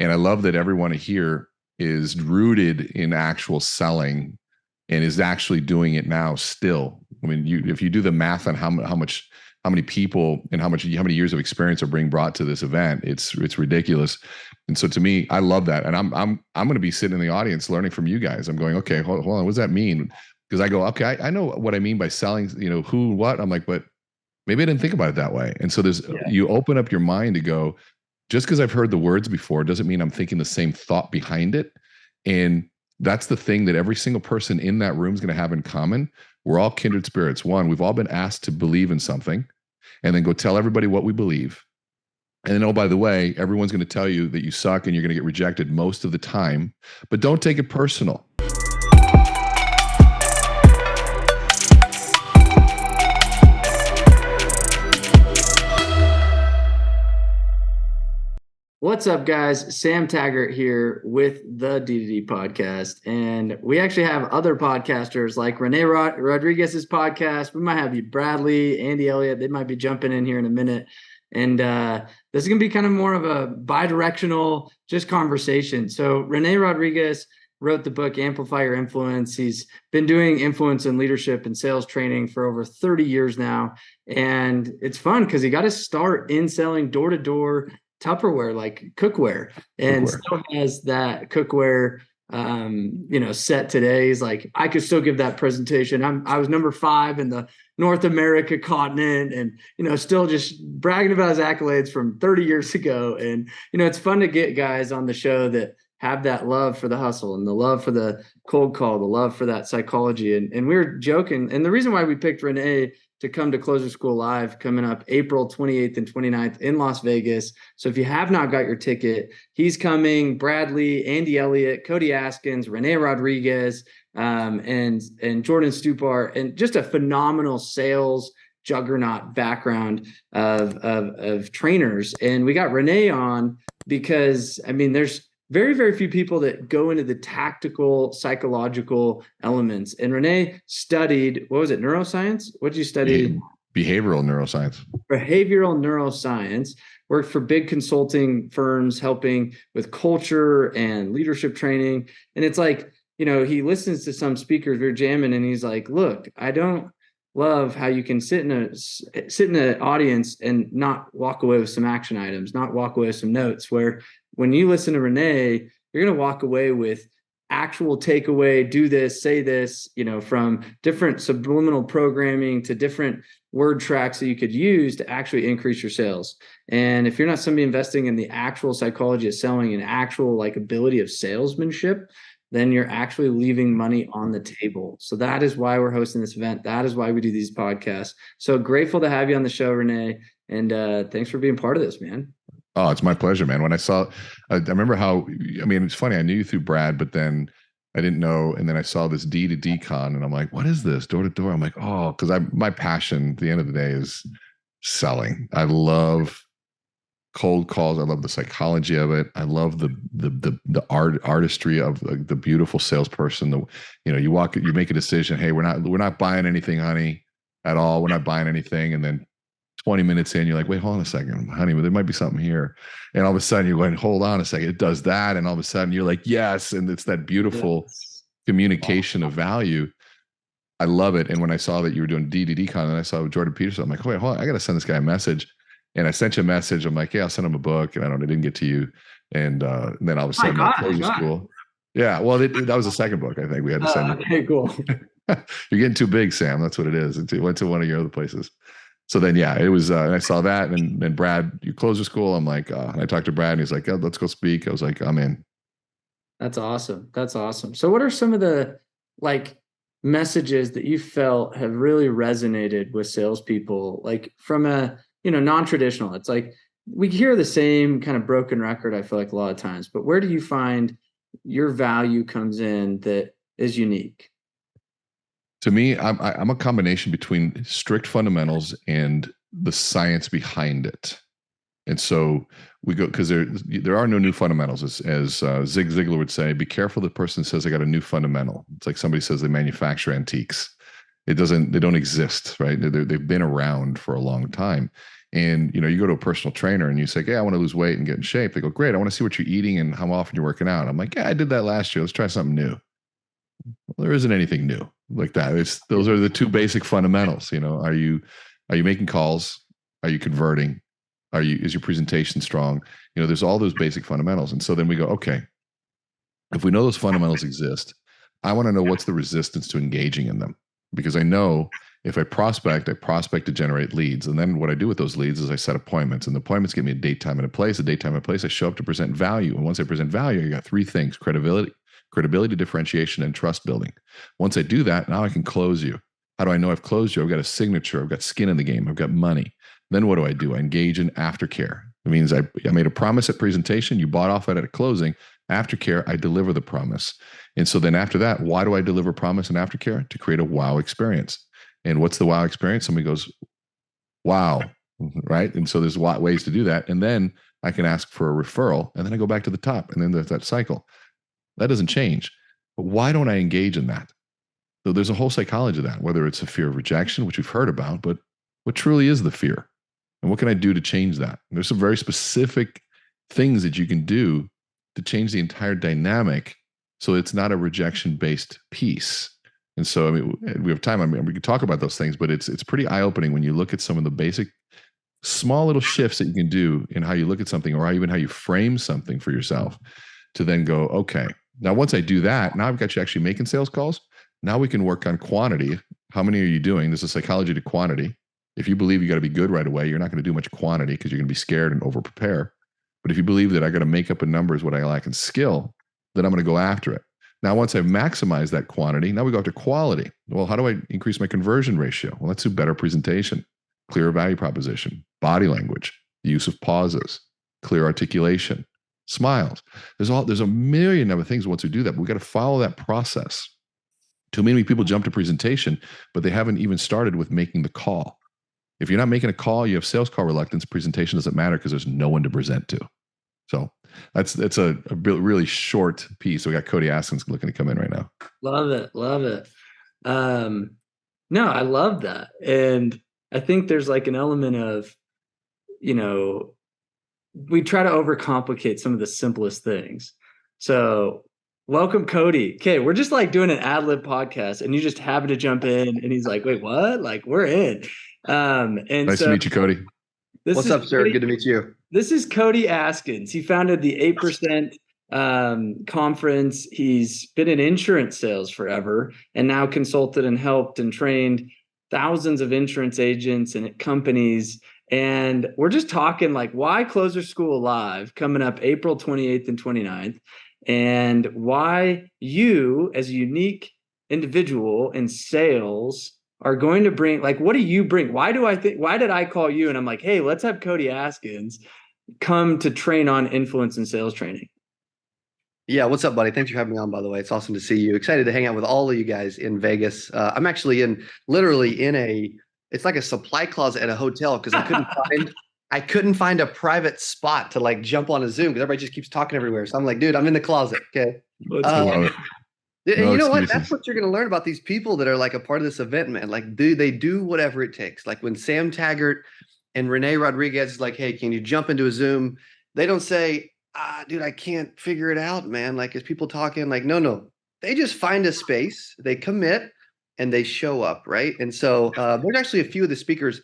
And I love that everyone here is rooted in actual selling and is actually doing it now still. I mean, if you do the math on how many people and how many years of experience are being brought to this event, it's ridiculous. And so to me, I love that. And I'm going to be sitting in the audience learning from you guys. I'm going, okay, hold on, what does that mean? Because I go, okay, I know what I mean by selling, who, what. I'm like, but maybe I didn't think about it that way. And so you open up your mind to go, just because I've heard the words before doesn't mean I'm thinking the same thought behind it. And that's the thing that every single person in that room is going to have in common. We're all kindred spirits. One, we've all been asked to believe in something and then go tell everybody what we believe. And then, oh, by the way, everyone's going to tell you that you suck and you're going to get rejected most of the time, but don't take it personal. What's up, guys? Sam Taggart here with the D2D podcast. And we actually have other podcasters like Rene Rodriguez's podcast. We might have you, Bradley, Andy Elliott. They might be jumping in here in a minute. And this is going to be kind of more of a bi-directional just conversation. So Rene Rodriguez wrote the book Amplify Your Influence. He's been doing influence and leadership and sales training for over 30 years now. And it's fun because he got to start in selling door-to-door Tupperware, like cookware, and still has that cookware set today. He's like, I could still give that presentation. I was number 5 in the North America continent, and still just bragging about his accolades from 30 years ago. And it's fun to get guys on the show that have that love for the hustle and the love for the cold call, the love for that psychology. And we were joking, and the reason why we picked Rene to come to Closer School Live coming up April 28th and 29th in Las Vegas. So if you have not got your ticket, he's coming. Bradley, Andy Elliott, Cody Askins, Rene Rodriguez, and Jordan Stupar, and just a phenomenal sales juggernaut background of trainers. And we got Rene on because, there's very, very few people that go into the tactical, psychological elements. And Rene studied, what was it, neuroscience? What did you study? Behavioral neuroscience. Behavioral neuroscience. Worked for big consulting firms, helping with culture and leadership training. And it's like, he listens to some speakers, we're jamming, and he's like, look, I don't love how you can sit in an audience and not walk away with some action items, not walk away with some notes, where when you listen to Rene, you're going to walk away with actual takeaway, do this, say this, from different subliminal programming to different word tracks that you could use to actually increase your sales. And if you're not somebody investing in the actual psychology of selling and actual ability of salesmanship, then you're actually leaving money on the table. So that is why we're hosting this event. That is why we do these podcasts. So grateful to have you on the show, Rene. And thanks for being part of this, man. Oh, it's my pleasure, man. When I remember how, it's funny. I knew you through Brad, but then I didn't know. And then I saw this D2D con and I'm like, what is this? Door to door. I'm like, oh, because my passion at the end of the day is selling. I love cold calls. I love the psychology of it. I love the artistry of the beautiful salesperson. You make a decision. Hey, we're not buying anything, honey, at all. We're not buying anything. And then 20 minutes in, you're like, wait, hold on a second, honey, there might be something here. And all of a sudden you're going, hold on a second, it does that. And all of a sudden you're like, yes. And it's that beautiful communication of value. I love it. And when I saw that you were doing D2D con and I saw Jordan Peterson, I'm like, wait, hold on, I got to send this guy a message. And I sent you a message. I'm like, yeah, I'll send him a book. And I didn't get to you. And then all of a sudden, Closure School. Yeah, well, that was the second book, I think we had to send you. Okay, cool. You're getting too big, Sam. That's what it is. It went to one of your other places. So then, yeah, it was, I saw that. And then Brad, you Closure School. I'm like, and I talked to Brad and he's like, oh, let's go speak. I was like, I'm in. That's awesome. That's awesome. So what are some of the messages that you felt have really resonated with salespeople, from a, non-traditional? It's like, we hear the same kind of broken record, I feel like, a lot of times, but where do you find your value comes in that is unique? To me, I'm a combination between strict fundamentals and the science behind it. And so we go, because there are no new fundamentals. As Zig Ziglar would say, be careful the person says I got a new fundamental. It's like somebody says they manufacture antiques. They don't exist, right? They've been around for a long time. And you go to a personal trainer and you say, "Hey, I want to lose weight and get in shape." They go, "Great, I want to see what you're eating and how often you're working out." I'm like, "Yeah, I did that last year. Let's try something new." Well, there isn't anything new like that. Those are the two basic fundamentals. Are you making calls? Are you converting? Is your presentation strong? There's all those basic fundamentals. And so then we go, okay, if we know those fundamentals exist, I want to know what's the resistance to engaging in them. Because I know if I prospect to generate leads. And then what I do with those leads is I set appointments. And the appointments give me a date, time, and a place. A date, time, and a place, I show up to present value. And once I present value, I got three things: credibility, differentiation, and trust building. Once I do that, now I can close you. How do I know I've closed you? I've got a signature. I've got skin in the game. I've got money. Then what do? I engage in aftercare. It means I made a promise at presentation. You bought off it at a closing. Aftercare, I deliver the promise. And so then after that, why do I deliver promise and aftercare? To create a wow experience. And what's the wow experience? Somebody goes, wow, right? And so there's ways to do that. And then I can ask for a referral, and then I go back to the top, and then there's that cycle. That doesn't change. But why don't I engage in that? So there's a whole psychology of that, whether it's a fear of rejection, which we've heard about, but what truly is the fear? And what can I do to change that? And there's some very specific things that you can do to change the entire dynamic so it's not a rejection-based piece. And so, we have time. We can talk about those things, but it's pretty eye-opening when you look at some of the basic, small little shifts that you can do in how you look at something, or even how you frame something for yourself, to then go, okay, now once I do that, now I've got you actually making sales calls. Now we can work on quantity. How many are you doing? There's a psychology to quantity. If you believe you got to be good right away, you're not going to do much quantity because you're going to be scared and over prepare. But if you believe that I got to make up in numbers what I lack in skill, then I'm going to go after it. Now, once I've maximized that quantity, now we go after quality. Well, how do I increase my conversion ratio? Well, let's do better presentation, clearer value proposition, body language, use of pauses, clear articulation, smiles. There's a million other things once we do that, but we got to follow that process. Too many people jump to presentation, but they haven't even started with making the call. If you're not making a call, you have sales call reluctance. Presentation doesn't matter because there's no one to present to. So that's a really short piece. So we got Cody Askins looking to come in right now. Love it. No, I love that. And I think there's like an element of, we try to overcomplicate some of the simplest things. So welcome, Cody. Okay, we're just like doing an ad lib podcast, and you just happen to jump in, and he's like, "Wait, what?" Like, we're in. And nice to meet you, Cody. What's up, sir? Good to meet you. This is Cody Askins. He founded the 8% conference. He's been in insurance sales forever, and now consulted and helped and trained thousands of insurance agents and companies. And we're just talking like why Closer School Live coming up April 28th and 29th, and why you as a unique individual in sales are going to bring, like, what do you bring? Why did I call you? And I'm like, hey, let's have Cody Askins come to train on influence and sales training. Yeah, what's up, buddy? Thanks for having me on, by the way. It's awesome to see you. Excited to hang out with all of you guys in Vegas. I'm actually literally in it's like a supply closet at a hotel because I couldn't find a private spot to like jump on a Zoom because everybody just keeps talking everywhere. So I'm like, dude, I'm in the closet. Okay. And you know what? That's what you're going to learn about these people that are like a part of this event, man. Like, they do whatever it takes. Like when Sam Taggart and Rene Rodriguez is like, hey, can you jump into a Zoom? They don't say, dude, I can't figure it out, man. Like, is people talking? Like, no. They just find a space, they commit, and they show up, right? And so there's actually a few of the speakers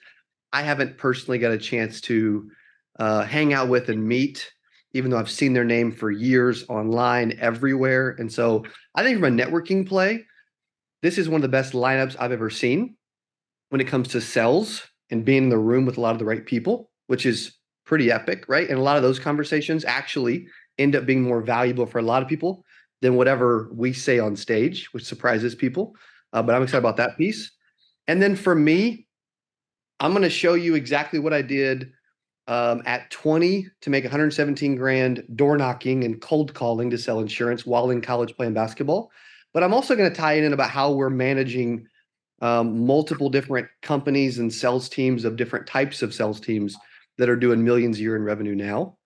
I haven't personally got a chance to hang out with and meet, even though I've seen their name for years online everywhere. And so I think from a networking play, this is one of the best lineups I've ever seen when it comes to sales and being in the room with a lot of the right people, which is pretty epic, right? And a lot of those conversations actually end up being more valuable for a lot of people than whatever we say on stage, which surprises people. But I'm excited about that piece. And then for me, I'm going to show you exactly what I did at 20 to make 117 grand door knocking and cold calling to sell insurance while in college playing basketball. But I'm also going to tie it in about how we're managing multiple different companies and sales teams of different types of sales teams that are doing millions a year in revenue now.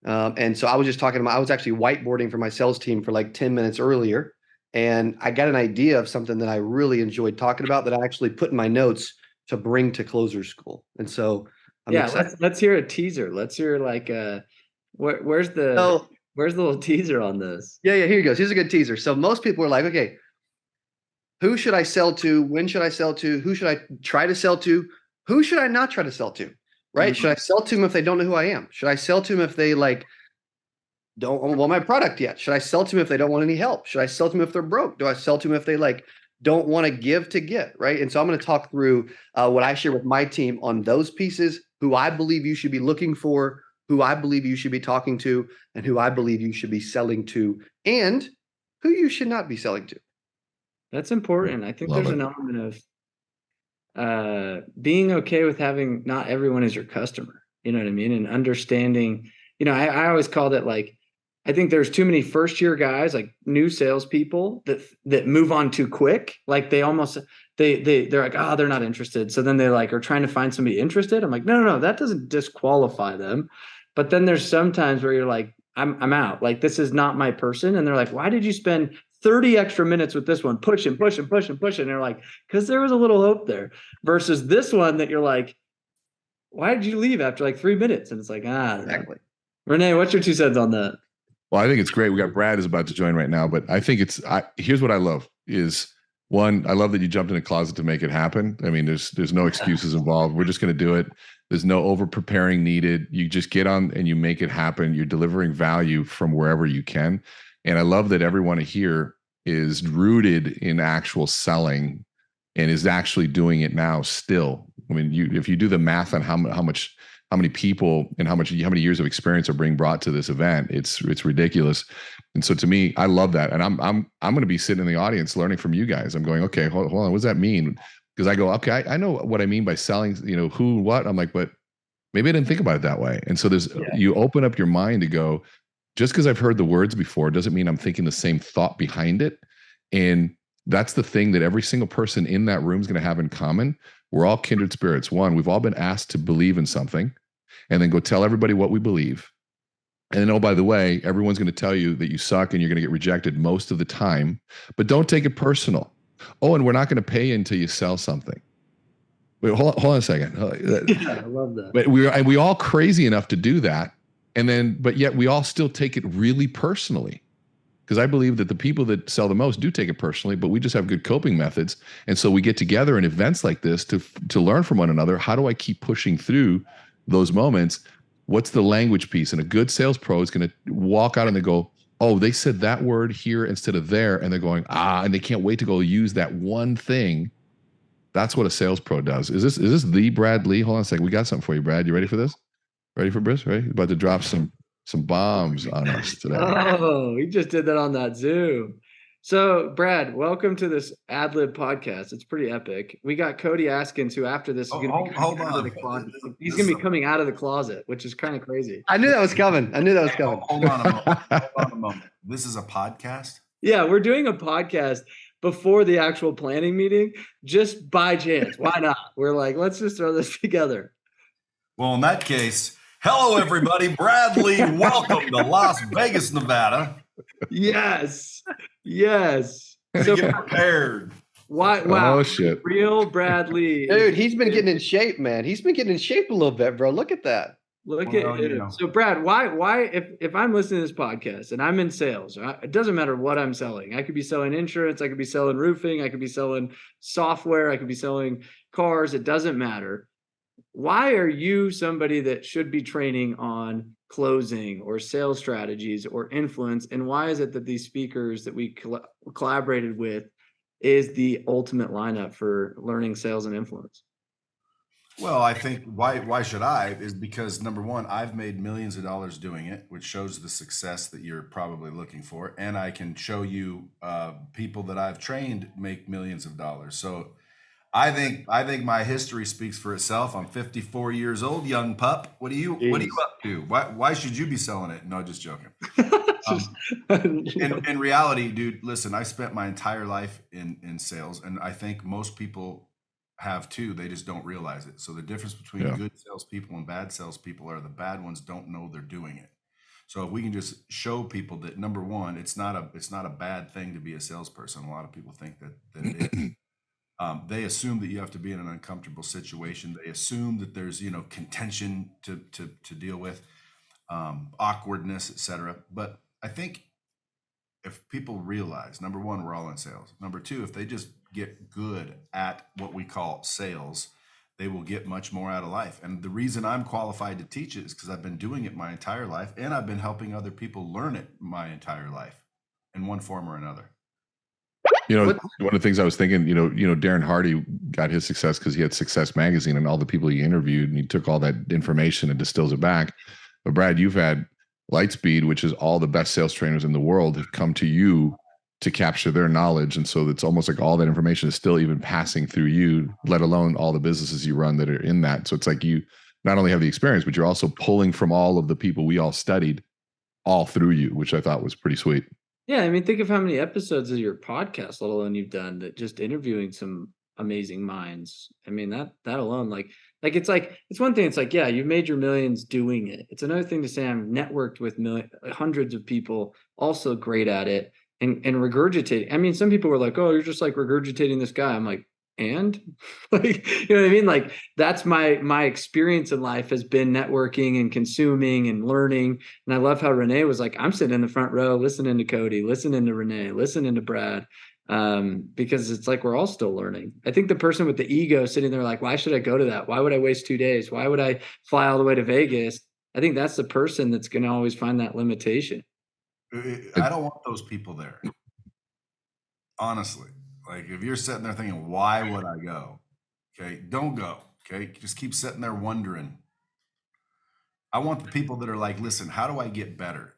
And so I was just talking about, I was actually whiteboarding for my sales team for like 10 minutes earlier. And I got an idea of something that I really enjoyed talking about that I actually put in my notes to bring to Closer School. And so I'm Yeah, excited. let's hear a teaser. Let's hear like where's the little teaser on this? Yeah, here he goes. Here's a good teaser. So most people are like, okay, who should I sell to? When should I sell to? Who should I try to sell to? Who should I not try to sell to? Right? Should I sell to them if they don't know who I am? Should I sell to them if they like don't want my product yet? Should I sell to them if they don't want any help? Should I sell to them if they're broke? Do I sell to them if they like don't want to give to get? Right? And so I'm going to talk through what I share with my team on those pieces, who I believe you should be looking for, who I believe you should be talking to, and who I believe you should be selling to, and who you should not be selling to. That's important. I think Love there's it. an element of being okay with having not everyone is your customer. You know what I mean? And understanding, I always called it like, I think there's too many first year guys, like new salespeople that move on too quick. Like they're like, oh, they're not interested. So then they like are trying to find somebody interested. I'm like, no, that doesn't disqualify them. But then there's sometimes where you're like, I'm out. Like this is not my person. And they're like, why did you spend 30 extra minutes with this one, pushing. And they're like, because there was a little hope there, versus this one that you're like, why did you leave after like 3 minutes? And it's like, Exactly. Rene, what's your 2 cents on that? Well, I think it's great. We got Brad is about to join right now, but I think here's what I love is one, I love that you jumped in a closet to make it happen. I mean, there's no excuses involved. We're just going to do it. There's no over preparing needed. You just get on and you make it happen. You're delivering value from wherever you can. And I love that everyone here is rooted in actual selling and is actually doing it now still. I mean, if you do the math on how many people and how many years of experience are being brought to this event, it's ridiculous. And so to me, I love that. And I'm going to be sitting in the audience learning from you guys. I'm going, okay, hold on. What does that mean? Because I go, okay, I know what I mean by selling, who, what. I'm like, but maybe I didn't think about it that way. And so you open up your mind to go, just because I've heard the words before doesn't mean I'm thinking the same thought behind it. And that's the thing that every single person in that room is going to have in common. We're all kindred spirits. One, we've all been asked to believe in something and then go tell everybody what we believe. And then, oh, by the way, everyone's going to tell you that you suck and you're going to get rejected most of the time, but don't take it personal. Oh, and we're not going to pay you until you sell something. Wait, hold on a second. Yeah, I love that. But we all crazy enough to do that. But yet we all still take it really personally. Because I believe that the people that sell the most do take it personally, but we just have good coping methods. And so we get together in events like this to learn from one another. How do I keep pushing through those moments? What's the language piece? And a good sales pro is going to walk out and they go, oh, they said that word here instead of there. And they're going, and they can't wait to go use that one thing. That's what a sales pro does. Is this the Brad Lee? Hold on a second. We got something for you, Brad. You ready for this? Ready for Briss? Ready? About to drop some bombs on us today. Oh, he just did that on that Zoom. So, Brad, welcome to this Ad Lib podcast. It's pretty epic. We got Cody Askins, who after this is going to be coming out of the closet. He's going to be coming out of the closet, which is kind of crazy. I knew that was coming. Hold on a moment. This is a podcast? Yeah, we're doing a podcast before the actual planning meeting, just by chance. Why not? We're like, let's just throw this together. Well, in that case, hello, everybody. Bradley, welcome to Las Vegas, Nevada. Yes. So get prepared. Wow. Oh, shit. Real Bradley. Dude, he's been getting in shape, man. He's been getting in shape a little bit, bro. Look at that. Look at it. So, Brad, why if I'm listening to this podcast and I'm in sales, it doesn't matter what I'm selling. I could be selling insurance. I could be selling roofing. I could be selling software. I could be selling cars. It doesn't matter. Why are you somebody that should be training on closing or sales strategies or influence? And why is it that these speakers that we collaborated with is the ultimate lineup for learning sales and influence? Well, I think why should I is because number one, I've made millions of dollars doing it, which shows the success that you're probably looking for. And I can show you people that I've trained make millions of dollars. So I think my history speaks for itself. I'm 54 years old, young pup. What are you up to? Why should you be selling it? No, just joking. In reality, dude, listen, I spent my entire life in sales, and I think most people have too. They just don't realize it. So the difference between good salespeople and bad salespeople are the bad ones don't know they're doing it. So if we can just show people that, number one, it's not a bad thing to be a salesperson. A lot of people think that it is. They assume that you have to be in an uncomfortable situation. They assume that there's, contention to deal with, awkwardness, etc. But I think if people realize, number one, we're all in sales. Number two, if they just get good at what we call sales, they will get much more out of life. And the reason I'm qualified to teach it is because I've been doing it my entire life, and I've been helping other people learn it my entire life in one form or another. One of the things I was thinking, Darren Hardy got his success because he had Success Magazine and all the people he interviewed, and he took all that information and distills it back. But Brad, you've had Lightspeed, which is all the best sales trainers in the world have come to you to capture their knowledge. And so it's almost like all that information is still even passing through you, let alone all the businesses you run that are in that. So it's like you not only have the experience, but you're also pulling from all of the people we all studied all through you, which I thought was pretty sweet. Yeah, I mean, think of how many episodes of your podcast, let alone you've done, that just interviewing some amazing minds. I mean, that alone, it's one thing. It's like, yeah, you've made your millions doing it. It's another thing to say I'm networked with hundreds of people also great at it and regurgitating. I mean, some people were like, oh, you're just like regurgitating this guy. I'm like, and like, you know what I mean? Like, that's my experience in life has been networking and consuming and learning. And I love how Rene was like, I'm sitting in the front row, listening to Cody, listening to Rene, listening to Brad, because it's like, we're all still learning. I think the person with the ego sitting there like, why should I go to that? Why would I waste 2 days? Why would I fly all the way to Vegas? I think that's the person that's going to always find that limitation. I don't want those people there. Honestly. Like, if you're sitting there thinking, why would I go? Okay, don't go. Okay, just keep sitting there wondering. I want the people that are like, listen, how do I get better?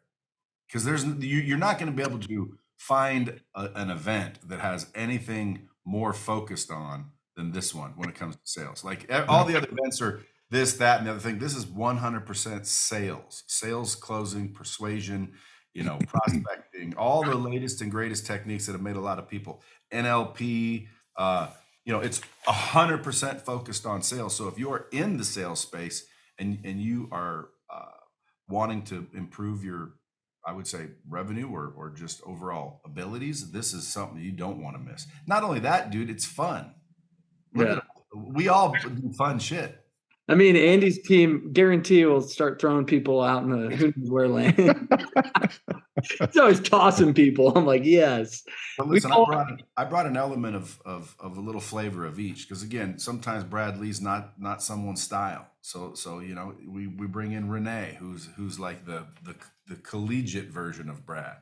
Because you're not going to be able to find an event that has anything more focused on than this one when it comes to sales. Like, all the other events are this, that, and the other thing. This is 100% sales, closing, persuasion, prospecting, all the latest and greatest techniques that have made a lot of people. NLP, it's 100% focused on sales. So if you're in the sales space and you are wanting to improve your, I would say, revenue or just overall abilities, this is something you don't want to miss. Not only that, dude, it's fun. We all do fun shit. I mean, Andy's team guarantee will start throwing people out in the who knows where lane. He's always tossing people. I'm like, yes. But listen, I brought an element of a little flavor of each, because again, sometimes Brad Lee's not someone's style. So we bring in Rene, who's like the collegiate version of Brad.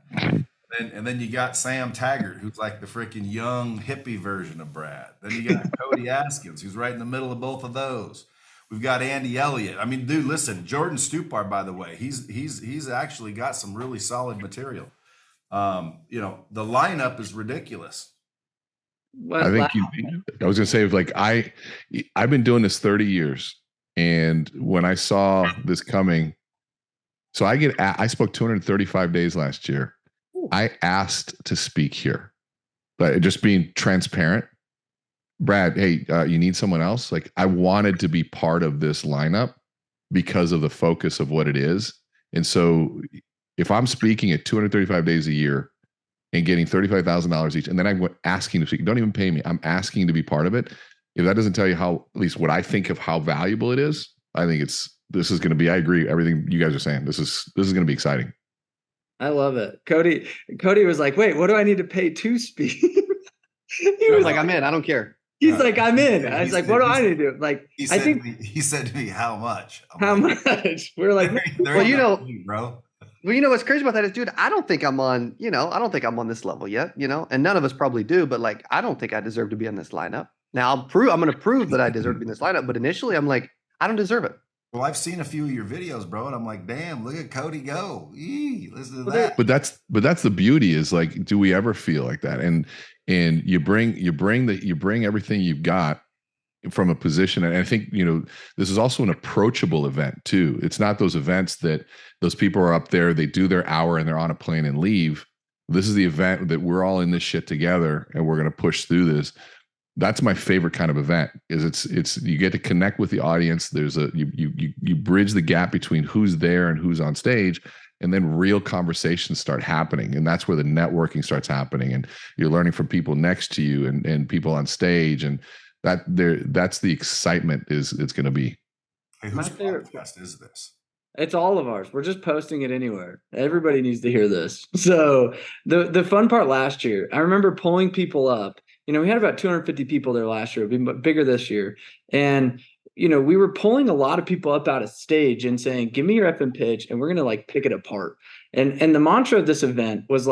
And then you got Sam Taggart, who's like the freaking young hippie version of Brad. Then you got Cody Askins, who's right in the middle of both of those. We've got Andy Elliott. I mean, dude, listen, Jordan Stupar, by the way, he's actually got some really solid material. The lineup is ridiculous. I think I was gonna say, like, I've been doing this 30 years, and when I saw this coming, so I spoke 235 days last year. I asked to speak here, but just being transparent. Brad, hey, you need someone else? Like, I wanted to be part of this lineup because of the focus of what it is. And so if I'm speaking at 235 days a year and getting $35,000 each, and then I'm asking to speak, don't even pay me, I'm asking to be part of it. If that doesn't tell you how, at least what I think of how valuable it is, I think this is going to be, I agree, everything you guys are saying. This is going to be exciting. I love it. Cody was like, wait, what do I need to pay to speak? He was like, I'm in, I don't care. He's like, I'm in. I was like, what do I need to do? Like, he said to me, how much? How much? We're like, well, bro. Well, what's crazy about that is, dude, I don't think I'm on this level yet, and none of us probably do, but like, I don't think I deserve to be in this lineup. Now I'm going to prove that I deserve to be in this lineup, but initially I'm like, I don't deserve it. Well, I've seen a few of your videos, bro, and I'm like, damn, look at Cody go. Listen to that. But that's the beauty, is like, do we ever feel like that? And you bring everything you've got from a position. And I think, this is also an approachable event too. It's not those events that those people are up there, they do their hour and they're on a plane and leave. This is the event that we're all in this shit together and we're going to push through this. That's my favorite kind of event, is it's you get to connect with the audience. There's you bridge the gap between who's there and who's on stage. and then real conversations start happening, and that's where the networking starts happening, and you're learning from people next to you and people on stage, and that's the excitement is it's going to be. Hey, My whose favorite- podcast is this? It's all of ours. We're just posting it anywhere. Everybody needs to hear this. So the fun part last year, I remember pulling people up. We had about 250 people there last year. It'll be bigger this year. And we were pulling a lot of people up out of stage and saying, give me your effing pitch, and we're gonna pick it apart. And the mantra of this event was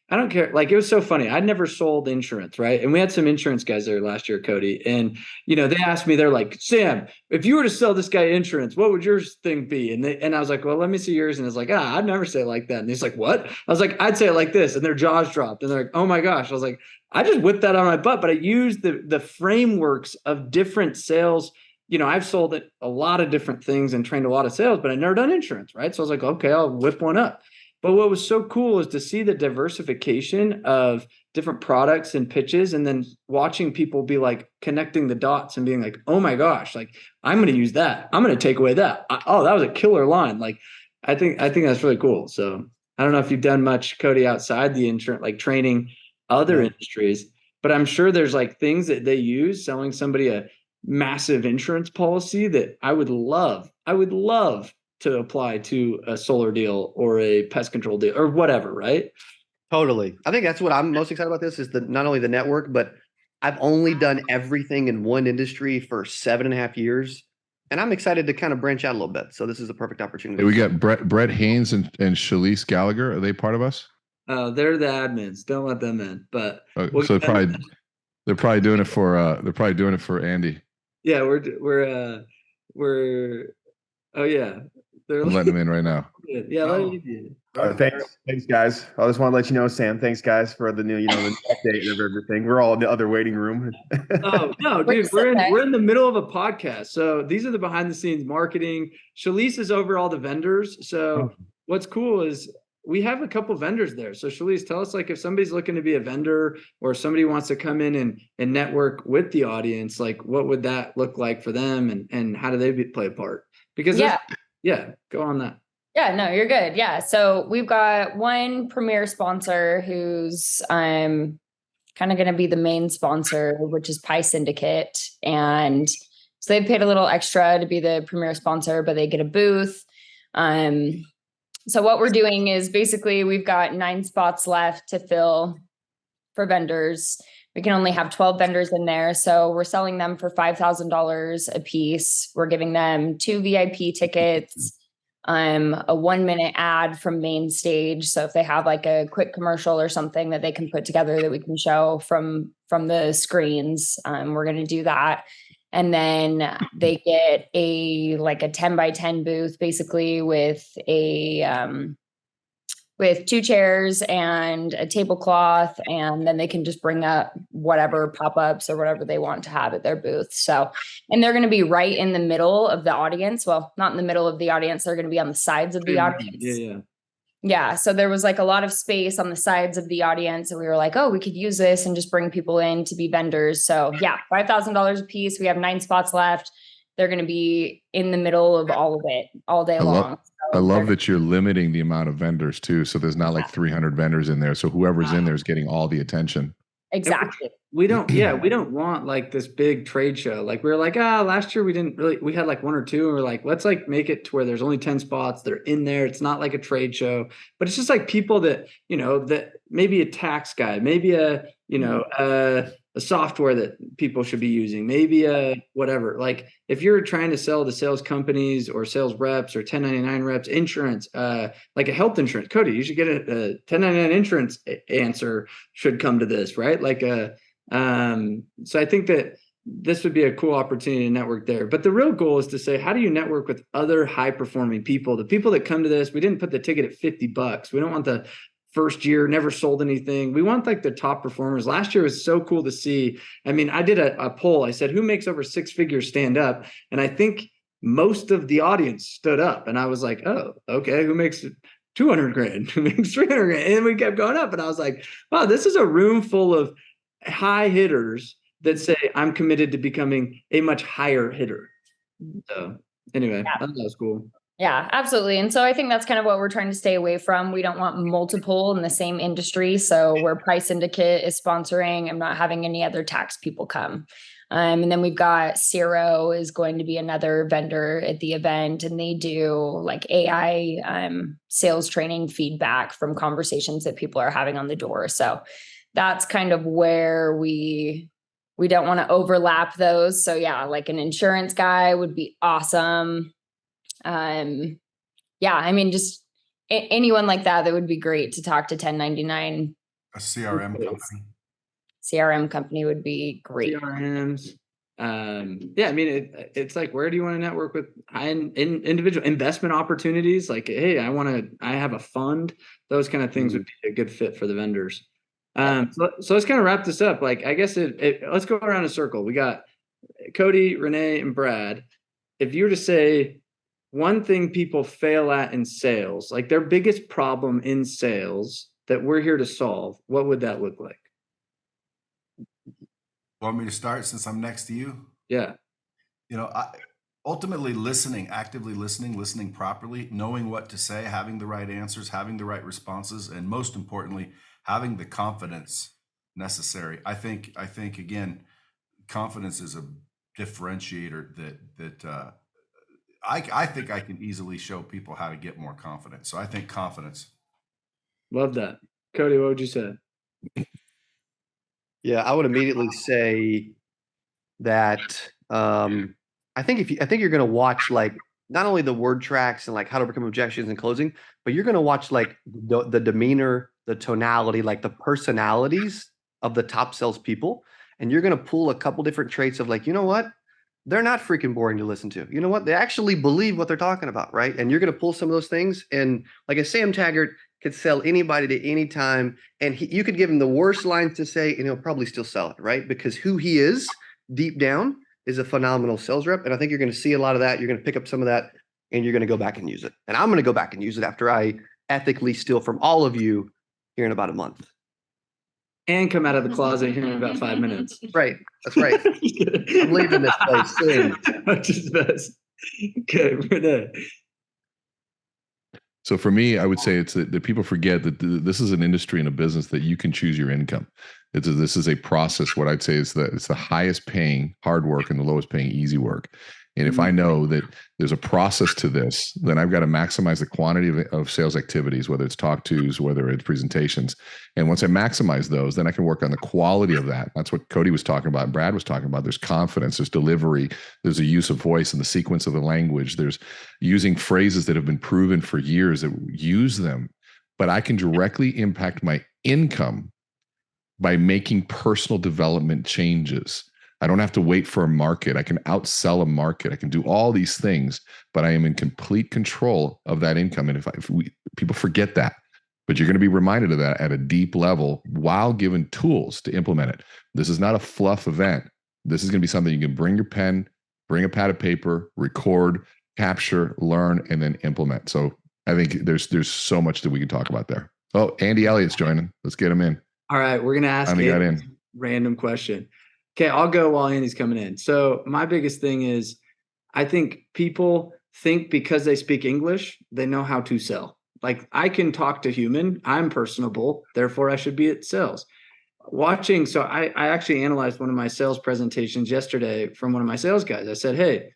I don't care. It was so funny. I'd never sold insurance, right? And we had some insurance guys there last year, Cody. And they asked me, they're like, Sam, if you were to sell this guy insurance, what would your thing be? And I was like, well, let me see yours. And it's like, I'd never say it like that. And he's like, what? I was like, I'd say it like this. And their jaws dropped. And they're like, oh my gosh. I was like, I just whipped that out of my butt, but I used the frameworks of different sales. I've sold a lot of different things and trained a lot of sales, but I've never done insurance, right? So I was like, okay, I'll whip one up. But what was so cool is to see the diversification of different products and pitches, and then watching people be connecting the dots and being like, oh my gosh, I'm going to use that. I'm going to take away that. That was a killer line. I think that's really cool. So I don't know if you've done much, Cody, outside the insurance, training other industries, but I'm sure there's things that they use selling somebody a massive insurance policy that I would love to apply to a solar deal or a pest control deal or whatever, right? Totally. I think that's what I'm most excited about this is not only the network, but I've only done everything in one industry for 7.5 years. And I'm excited to kind of branch out a little bit. So this is a perfect opportunity. Hey, we got Brett Haynes and Shalise Gallagher. Are they part of us? They're the admins. Don't let them in. But so they're probably doing it for Andy. Yeah, we're oh yeah. I'm letting them in right now. Yeah, let me in. Thanks, guys. I just want to let you know, Sam. Thanks, guys, for the new, the update of everything. We're all in the other waiting room. Oh no, dude, we're in the middle of a podcast. So these are the behind the scenes marketing. Shalise is over all the vendors. So what's cool is we have a couple vendors there. So Shalise, tell us if somebody's looking to be a vendor or somebody wants to come in and network with the audience, what would that look like for them, and how do they play a part? Because go on that. Yeah, no, you're good. Yeah. So we've got one premier sponsor who's kind of going to be the main sponsor, which is Pie Syndicate. And so they paid a little extra to be the premier sponsor, but they get a booth. So what we're doing is basically we've got 9 spots left to fill for vendors. We can only have 12 vendors in there. So we're selling them for $5,000 a piece. We're giving them 2 VIP tickets, a 1-minute ad from main stage. So if they have a quick commercial or something that they can put together that we can show from the screens, we're going to do that. And then they get a 10 by 10 booth, basically with with 2 chairs and a tablecloth, and then they can just bring up whatever pop-ups or whatever they want to have at their booth. So, and they're going to be right in the middle of the audience. Well, not in the middle of the audience. They're going to be on the sides of the audience. Yeah. So there was a lot of space on the sides of the audience, and we were like, oh, we could use this and just bring people in to be vendors. So yeah, $5,000 a piece. We have 9 spots left. They're going to be in the middle of all of it all day long. I love that you're limiting the amount of vendors too. So there's not 300 vendors in there. So whoever's in there is getting all the attention. Exactly. We don't want this big trade show. We were last year we had 1 or 2, and we're let's make it to where there's only 10 spots. They're in there. It's not a trade show, but it's just people that, that maybe a tax guy, maybe a software that people should be using, maybe a whatever. If you're trying to sell to sales companies or sales reps or 1099 reps, insurance, a health insurance, Cody, you should get a 1099 insurance answer should come to this, right? So I think that this would be a cool opportunity to network there. But the real goal is to say, how do you network with other high performing people? The people that come to this, we didn't put the ticket at $50. We don't want the first year, never sold anything. We want the top performers. Last year was so cool to see. I mean, I did a poll. I said, who makes over 6 figures stand up? And I think most of the audience stood up. And I was like, oh, okay, who makes 200 grand? Who makes 300 grand? And we kept going up. And I was like, wow, this is a room full of high hitters that say, I'm committed to becoming a much higher hitter. So anyway, I thought that was cool. Yeah, absolutely. And so I think that's kind of what we're trying to stay away from. We don't want multiple in the same industry. So where Price Syndicate is sponsoring, I'm not having any other tax people come. And then we've got Ciro is going to be another vendor at the event, and they do like AI sales training feedback from conversations that people are having on the door. So that's kind of where we don't want to overlap those. So yeah, like an insurance guy would be awesome. Yeah, I mean, just anyone like that would be great to talk to 1099. A CRM company. CRM company would be great. CRMs. Yeah, I mean, it's like, where do you want to network with individual investment opportunities? Like, hey, I have a fund. Those kind of things would be a good fit for the vendors. So let's kind of wrap this up. Like, I guess let's go around a circle. We got Cody, Rene, and Brad. If you were to say one thing people fail at in sales, like their biggest problem in sales that we're here to solve, what would that look like? Want me to start since I'm next to you? Yeah. Ultimately actively listening properly, knowing what to say, having the right answers, having the right responses, and most importantly, having the confidence necessary. I think again, confidence is a differentiator that I think I can easily show people how to get more confident. So I think confidence. Love that. Cody, what would you say? Yeah, I would immediately say that I think you're going to watch like not only the word tracks and like how to overcome objections and closing, but you're going to watch like the demeanor, the tonality, like the personalities of the top salespeople, and you're going to pull a couple different traits of like, you know what? They're not freaking boring to listen to. You know what? They actually believe what they're talking about, right? And you're going to pull some of those things. And like a Sam Taggart could sell anybody to any time, and you could give him the worst lines to say, and he'll probably still sell it, right? Because who he is deep down is a phenomenal sales rep. And I think you're going to see a lot of that. You're going to pick up some of that, and you're going to go back and use it. And I'm going to go back and use it after I ethically steal from all of you here in about a month. And come out of the closet here in about 5 minutes. Right. That's right. I'm leaving this place soon. Which is best. Okay, Rene. So for me, I would say it's that people forget that this is an industry and a business that you can choose your income. This is a process. What I'd say is that it's the highest paying hard work and the lowest paying easy work. And if I know that there's a process to this, then I've got to maximize the quantity of sales activities, whether it's talk tos, whether it's presentations. And once I maximize those, then I can work on the quality of that. That's what Cody was talking about. Brad was talking about. There's confidence, there's delivery, there's a use of voice and the sequence of the language. There's using phrases that have been proven for years that use them. But I can directly impact my income by making personal development changes. I don't have to wait for a market. I can outsell a market. I can do all these things, but I am in complete control of that income. And people forget that, but you're going to be reminded of that at a deep level while given tools to implement it. This is not a fluff event. This is going to be something you can bring your pen, bring a pad of paper, record, capture, learn, and then implement. So I think there's so much that we can talk about there. Oh, Andy Elliott's joining. Let's get him in. All right, we're going to ask a random question. Okay, I'll go while Andy's coming in. So my biggest thing is I think people think because they speak English, they know how to sell. Like I can talk to human, I'm personable, therefore I should be at sales. So I actually analyzed one of my sales presentations yesterday from one of my sales guys. I said, hey,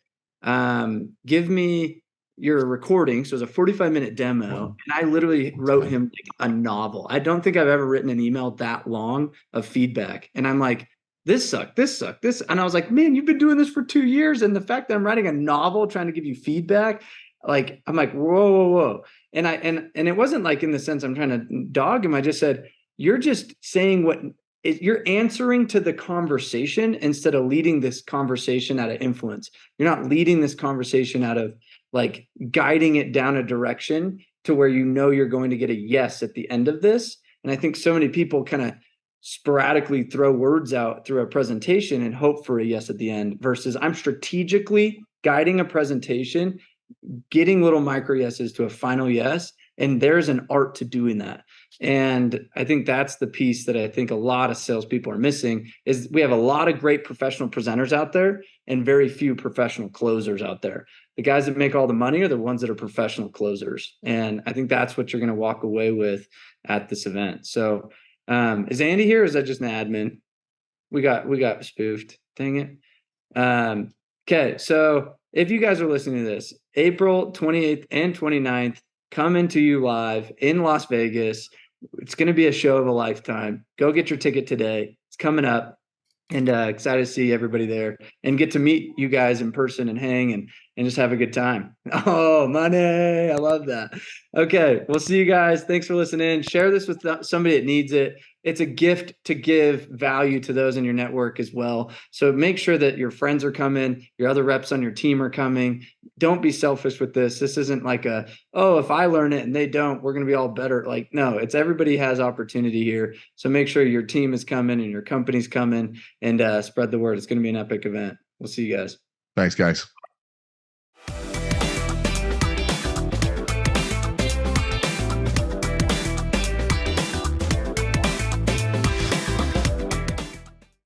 give me your recording. So it was a 45-minute demo. And I literally wrote him like a novel. I don't think I've ever written an email that long of feedback. And I'm like, this sucked. And I was like, man, you've been doing this for 2 years. And the fact that I'm writing a novel trying to give you feedback, like, I'm like, whoa. And it wasn't like in the sense I'm trying to dog him. I just said, you're just saying you're answering to the conversation instead of leading this conversation out of influence. You're not leading this conversation out of like guiding it down a direction to where you know you're going to get a yes at the end of this. And I think so many people kind of sporadically throw words out through a presentation and hope for a yes at the end versus I'm strategically guiding a presentation, getting little micro yeses to a final yes. And there's an art to doing that. And I think that's the piece that I think a lot of salespeople are missing is we have a lot of great professional presenters out there and very few professional closers out there. The guys that make all the money are the ones that are professional closers. And I think that's what you're going to walk away with at this event. So is Andy here or is that just an admin? We got spoofed. Dang it. Okay. So if you guys are listening to this, April 28th and 29th, coming to you live in Las Vegas. It's going to be a show of a lifetime. Go get your ticket today. It's coming up, and excited to see everybody there and get to meet you guys in person and hang and just have a good time. Oh, money. I love that. Okay. We'll see you guys. Thanks for listening. Share this with somebody that needs it. It's a gift to give value to those in your network as well. So make sure that your friends are coming, your other reps on your team are coming. Don't be selfish with this. This isn't like if I learn it and they don't, we're going to be all better. Like, no, it's everybody has opportunity here. So make sure your team is coming and your company's coming and spread the word. It's going to be an epic event. We'll see you guys. Thanks, guys.